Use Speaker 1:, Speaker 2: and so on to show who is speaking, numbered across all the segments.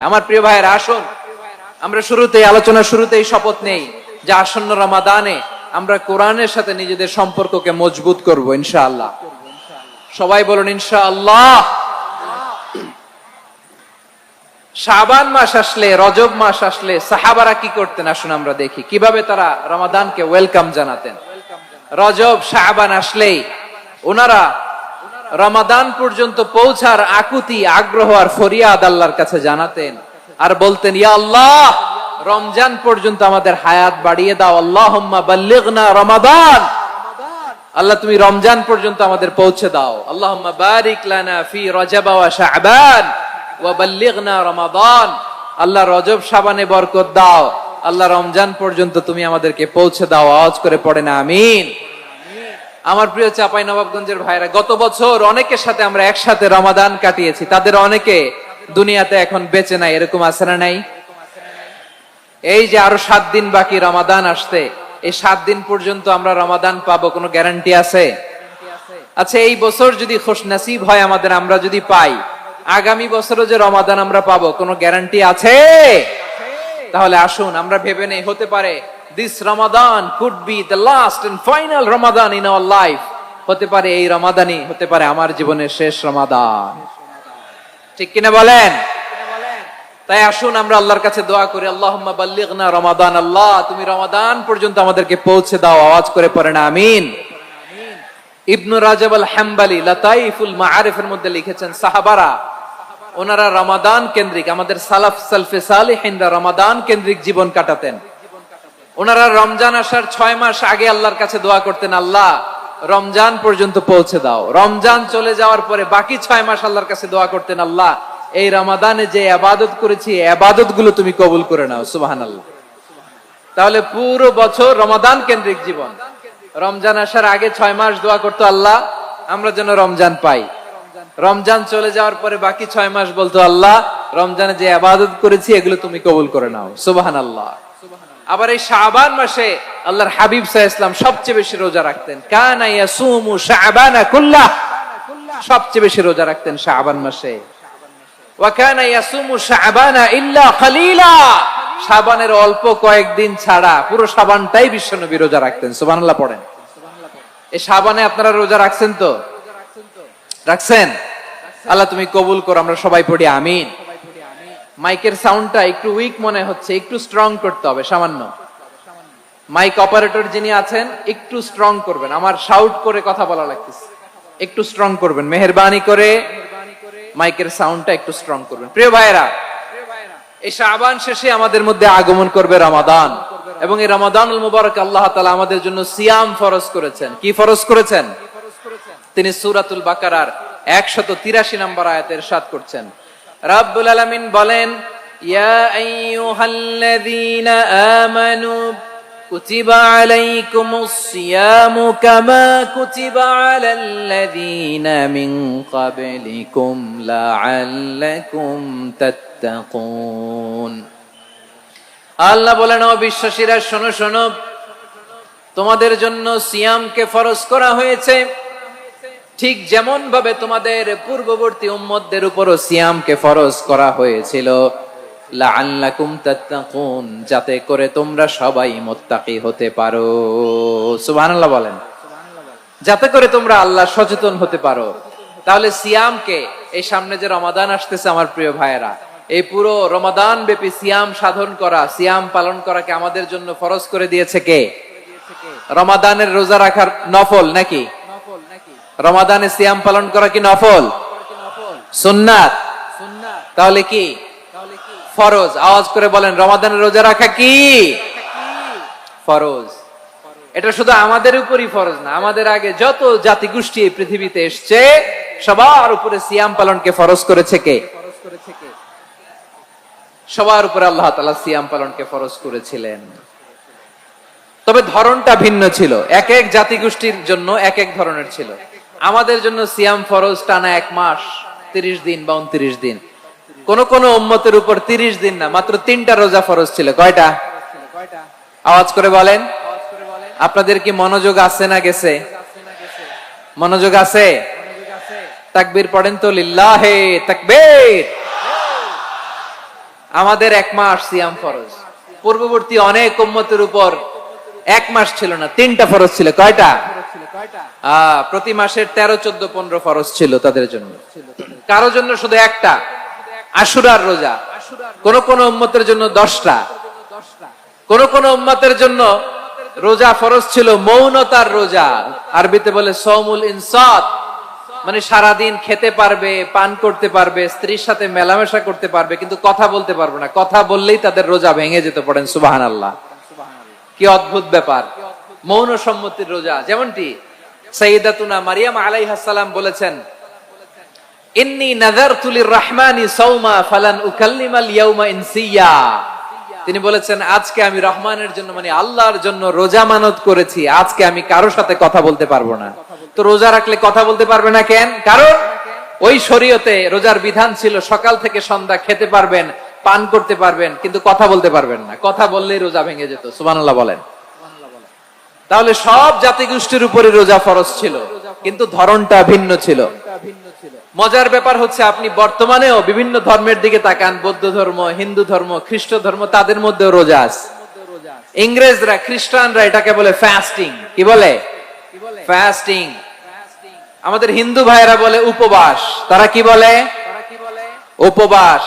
Speaker 1: আমার প্রিয় ভাইয়েরা, আসুন আমরা আলোচনার শুরুতেই শপথ নেই যে আসন্ন রমাদানে আমরা কোরআনের সাথে নিজেদের সম্পর্ককে মজবুত করব ইনশাআল্লাহ। সবাই বলুন ইনশাআল্লাহ। শাবান মাস আসলে, রজব মাস আসলে সাহাবারা কি করতেন আসুন আমরা দেখি কিভাবে তারা রমাদানকে ওয়েলকাম জানাতেন। রজব শাবান আসলেই ওনারা রমাদান পর্যন্ত পৌঁছার আকুতি, আগ্রহ আর ফরিয়াদ আল্লাহর কাছে জানাতেন আর বলতেন, ইয়া আল্লাহ, রমজান পর্যন্ত আমাদের হায়াত বাড়িয়ে দাও। আল্লাহুম্মা বাল্লিগনা রমাদান, আল্লাহ তুমি রমজান পর্যন্ত আমাদের পৌঁছে দাও। আল্লাহুম্মা বারিক লানা ফি রজব ওয়া শাবান ওয়া বাল্লিগনা রমাদান, আল্লাহ রজব শাবানে বরকত দাও, আল্লাহ রমজান পর্যন্ত তুমি আমাদেরকে পৌঁছে দাও। আওয়াজ করে পড়েন আমিন। আমার প্রিয় চাঁপাইনবাবগঞ্জের ভাইরা, গত বছর অনেকের সাথে আমরা একসাথে রমাদান কাটিয়েছি, তাদের অনেকে দুনিয়াতে এখন বেঁচে নাই, এরকম আছে না নাই? এই যে আরো 7 দিন বাকি রমাদান আসতে, এই 7 দিন পর্যন্ত আমরা রমাদান পাবো, কোনো গ্যারান্টি আছে? আচ্ছা, এই বছর যদি খুশনসিব হয় আমাদের, আমরা যদি পাই, আগামী বছরও যে রমাদান আমরা পাবো, কোনো গ্যারান্টি আছে? তাহলে আসুন আমরা ভেবে নেই, হতে পারে this Ramadan could be the last and final Ramadan in our life. হতে পারে এই রমাদানই হতে পারে আমার জীবনের শেষ রমাদান। ঠিক কিনা বলেন? তাই আসুন আমরা আল্লাহর কাছে দোয়া করি, আল্লাহুম্মা বাল্লিগনা রমাদান, আল্লাহ তুমি রমাদান পর্যন্ত আমাদেরকে পৌঁছে দাও। আওয়াজ করে পড়েন আমিন। ইবনু রাজব আল হাম্বলি লাতাইফুল মাআরিফের মধ্যে লিখেছেন, সাহাবারা ওনারা রমাদান কেন্দ্রিক, আমাদের সালফে সালিহিনরা রমাদান কেন্দ্রিক জীবন কাটাতেন। ওনারা রমজান আসার 6 মাস আগে আল্লাহর কাছে দোয়া করতেন, আল্লাহ রমজান পর্যন্ত পৌঁছে দাও। রমজান চলে যাওয়ার পরে বাকি 6 মাস আল্লাহর কাছে দোয়া করতেন, আল্লাহ এই রমাদানে যে ইবাদত করেছি, ইবাদত গুলো তুমি কবুল করে নাও। সুবহানাল্লাহ। তাহলে পুরো বছর রমাদান কেন্দ্রিক জীবন। রমজান আসার আগে 6 মাস দোয়া করতো, আল্লাহ আমরা যেন রমজান পাই। রমজান চলে যাওয়ার পরে বাকি 6 মাস বলতো, আল্লাহ রমজানে যে ইবাদত করেছি এগুলো তুমি কবুল করে নাও। সুবহানাল্লাহ। আবার এই শাবান মাসে আল্লাহর হাবিব সাল্লাল্লাহু আলাইহি ওয়াসাল্লাম সবচেয়ে বেশি রোজা রাখতেন। কানা ইয়াসুমু শাবানা কুল্লাহ, সবচেয়ে বেশি রোজা রাখতেন শাবান মাসে। ওয়া কানা ইয়াসুমু শাবানা ইল্লা কলিলা, শাবানের অল্প কয়েকদিন ছাড়া পুরো শাবানটাই বিশ্বনবী রোজা রাখতেন। সুবহানাল্লাহ পড়েন। এই শাবানে আপনারা রোজা রাখছেন তো? রাখছেন? আল্লাহ তুমি কবুল করো। আমরা সবাই পড়ি আমিন। মাইকের সাউন্ডটা একটু উইক মনে হচ্ছে, একটু স্ট্রং করতে হবে সামান্য। মাইক অপারেটর যিনি আছেন একটু স্ট্রং করবেন, আমার শাউট করে কথা বলা লাগতেছে, একটু স্ট্রং করবেন মেহেরবানি করে। মাইকের সাউন্ডটা একটু স্ট্রং করবেন। প্রিয় ভাইয়েরা, এই শাবান শেষে আমাদের মধ্যে আগমন করবে রমাদান, এবং এই রমাদানুল মুবারক আল্লাহ তাআলা আমাদের জন্য সিয়াম ফরজ করেছেন। কি ফরজ করেছেন? তিনি সূরাতুল বাকারার 183 নম্বর আয়াতে ইরশাদ করছেন, রাব্বুল আলামিন বলেন, ইয়া আইয়ুহাল্লাযীনা আমানু কুতিবা আলাইকুমুস সিয়ামু কামা কুতিবা আলাল্লাযীনা মিন ক্বাবলিকুম লাআল্লাকুম তাত্তাকুন। আল্লাহ বলেন, ও বিশ্বাসীরা শোনো শোনো, তোমাদের জন্য সিয়ামকে ফরজ করা হয়েছে, ঠিক যেমন ভাবে তোমাদের পূর্ববর্তী উম্মতদের উপরও সিয়ামকে ফরজ করা হয়েছিল, লাআল্লাকুম তাত্তাকুন, যাতে করে তোমরা সবাই মুত্তাকি হতে পারো। সুবহানাল্লাহ বলেন। যাতে করে তোমরা আল্লাহ সচেতন হতে পারো। তাহলে সিয়ামকে, এই সামনে যে রমাদান আসতেছে আমার প্রিয় ভাইয়েরা, এই পুরো রমাদান ব্যাপী সিয়াম সাধন করা, সিয়াম পালন করাকে আমাদের জন্য ফরজ করে দিয়েছে কে? রমাদানের রোজা রাখার নফল নাকি? রমাদানে সিয়াম পালন করা কি নফল? সুন্নাত। তাহলে কি ফরজ? আওয়াজ করে বলেন, রমাদানের রোজা রাখা কি ফরজ? এটা শুধু আমাদের উপরই ফরজ না, আমাদের আগে যত জাতিগোষ্ঠী এই পৃথিবীতে এসছে সবার উপরে সিয়াম পালনকে ফরজ করেছে কে? সবার উপরে আল্লাহ তাআলা সিয়াম পালনকে ফরজ করেছিলেন। তবে ধরনটা ভিন্ন ছিল, এক এক জাতিগোষ্ঠীর জন্য এক এক ধরনের ছিল। আমাদের জন্য সিয়াম ফরজ টানা 1 মাস 30 দিন বা 29 দিন। কোন কোন উম্মতের উপর 30 দিন না, মাত্র 3টা রোজা ফরজ ছিল। কয়টা? আওয়াজ করে বলেন। আপনাদের কি মনোযোগ আছে না গেছে? মনোযোগ আছে? তাকবীর পড়েন তো, লিল্লাহে তাকবীর। আমাদের 1 মাস সিয়াম ফরজ, পূর্ববর্তী অনেক উম্মতের উপর 1 মাস ছিল না, 3টা ফরজ ছিল। কয়টা? প্রতি মাসের 13, 14, 15 ফরজ ছিল তাদের জন্য। কারো জন্য শুধু একটা, আশুরার রোজা। কোন কোন উম্মতের জন্য 10টা, কোন কোন উম্মতের জন্য রোজা ফরজ ছিল মৌনতার রোজা, আরবিতে বলে সৌমুল ইনসাত, মানে সারাদিন খেতে পারবে, পান করতে পারবে, স্ত্রীর সাথে মেলামেশা করতে পারবে, কিন্তু কথা বলতে পারবে না। কথা বললেই তাদের রোজা ভেঙে যেতে। পড়েন সুবহানাল্লাহ। কি অদ্ভুত ব্যাপার, মৌন সম্মতির রোজা। যেমনটি সাইয়্যিদাতুনা মারিয়াম আলাইহাস সালাম বলেছেন, ইন্নী নাযারতু লির-রাহমানি সাওমা ফালান উকাল্লিমাল ইয়াওমা ইনসিয়া। তিনি বলেছেন, আজকে আমি রহমানের জন্য, মানে আল্লাহর জন্য রোজা মানত করেছি, আজকে আমি কারোর সাথে কথা বলতে পারবো না। তো রোজা রাখলে কথা বলতে পারবে না কেন? কারণ ওই শরীয়তে রোজার বিধান ছিল সকাল থেকে সন্ধ্যা খেতে পারবেন, পান করতে পারবেন, কিন্তু কথা বলতে পারবেন না। কথা বললেই রোজা ভেঙে যেত। সুবহানাল্লাহ বলেন। তাহলে সব জাতিগোষ্ঠীর উপরে রোজা ফরজ ছিল, কিন্তু ধরনটা ভিন্ন ছিল। মজার ব্যাপার হচ্ছে, আপনি বর্তমানেও বিভিন্ন ধর্মের দিকে তাকান, বৌদ্ধ ধর্ম, হিন্দু ধর্ম, খ্রিস্ট ধর্ম, তাদের মধ্যেও রোজা আছে। ইংরেজরা, খ্রিস্টানরা এটাকে বলে ফাস্টিং। কি বলে? ফাস্টিং। আমাদের হিন্দু ভাইয়েরা বলে উপবাস। তারা কি বলে? উপবাস।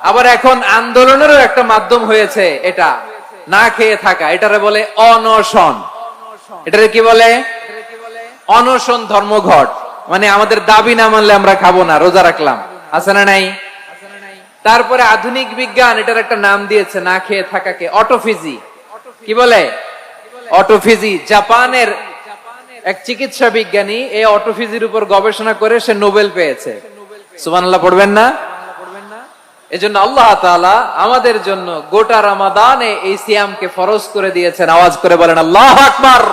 Speaker 1: আবার এখন আন্দোলনেরও একটা মাধ্যম হয়েছে এটা, না খেয়ে থাকা, এটারে বলে অনশন। এটারে কি বলে? অনশন ধর্মঘট। মানে আমাদের দাবি না মানলে আমরা খাবো না, রোজা রাখলাম। আছে না নাই? তারপরে আধুনিক বিজ্ঞান এটার একটা নাম দিয়েছে না খেয়ে থাকাকে, অটোফিজি। কি বলে? অটোফিজি। জাপানের এক চিকিৎসা বিজ্ঞানী এই অটোফিজির উপর গবেষণা করে সে নোবেল পেয়েছে। সুবহানাল্লাহ পড়বেন না? এজন্য আল্লাহ তাআলা আমাদের জন্য গোটা রমাদানে এই সিয়ামকে ফরজ করে দিয়েছেন। আওয়াজ করে বলেন আল্লাহু আকবার।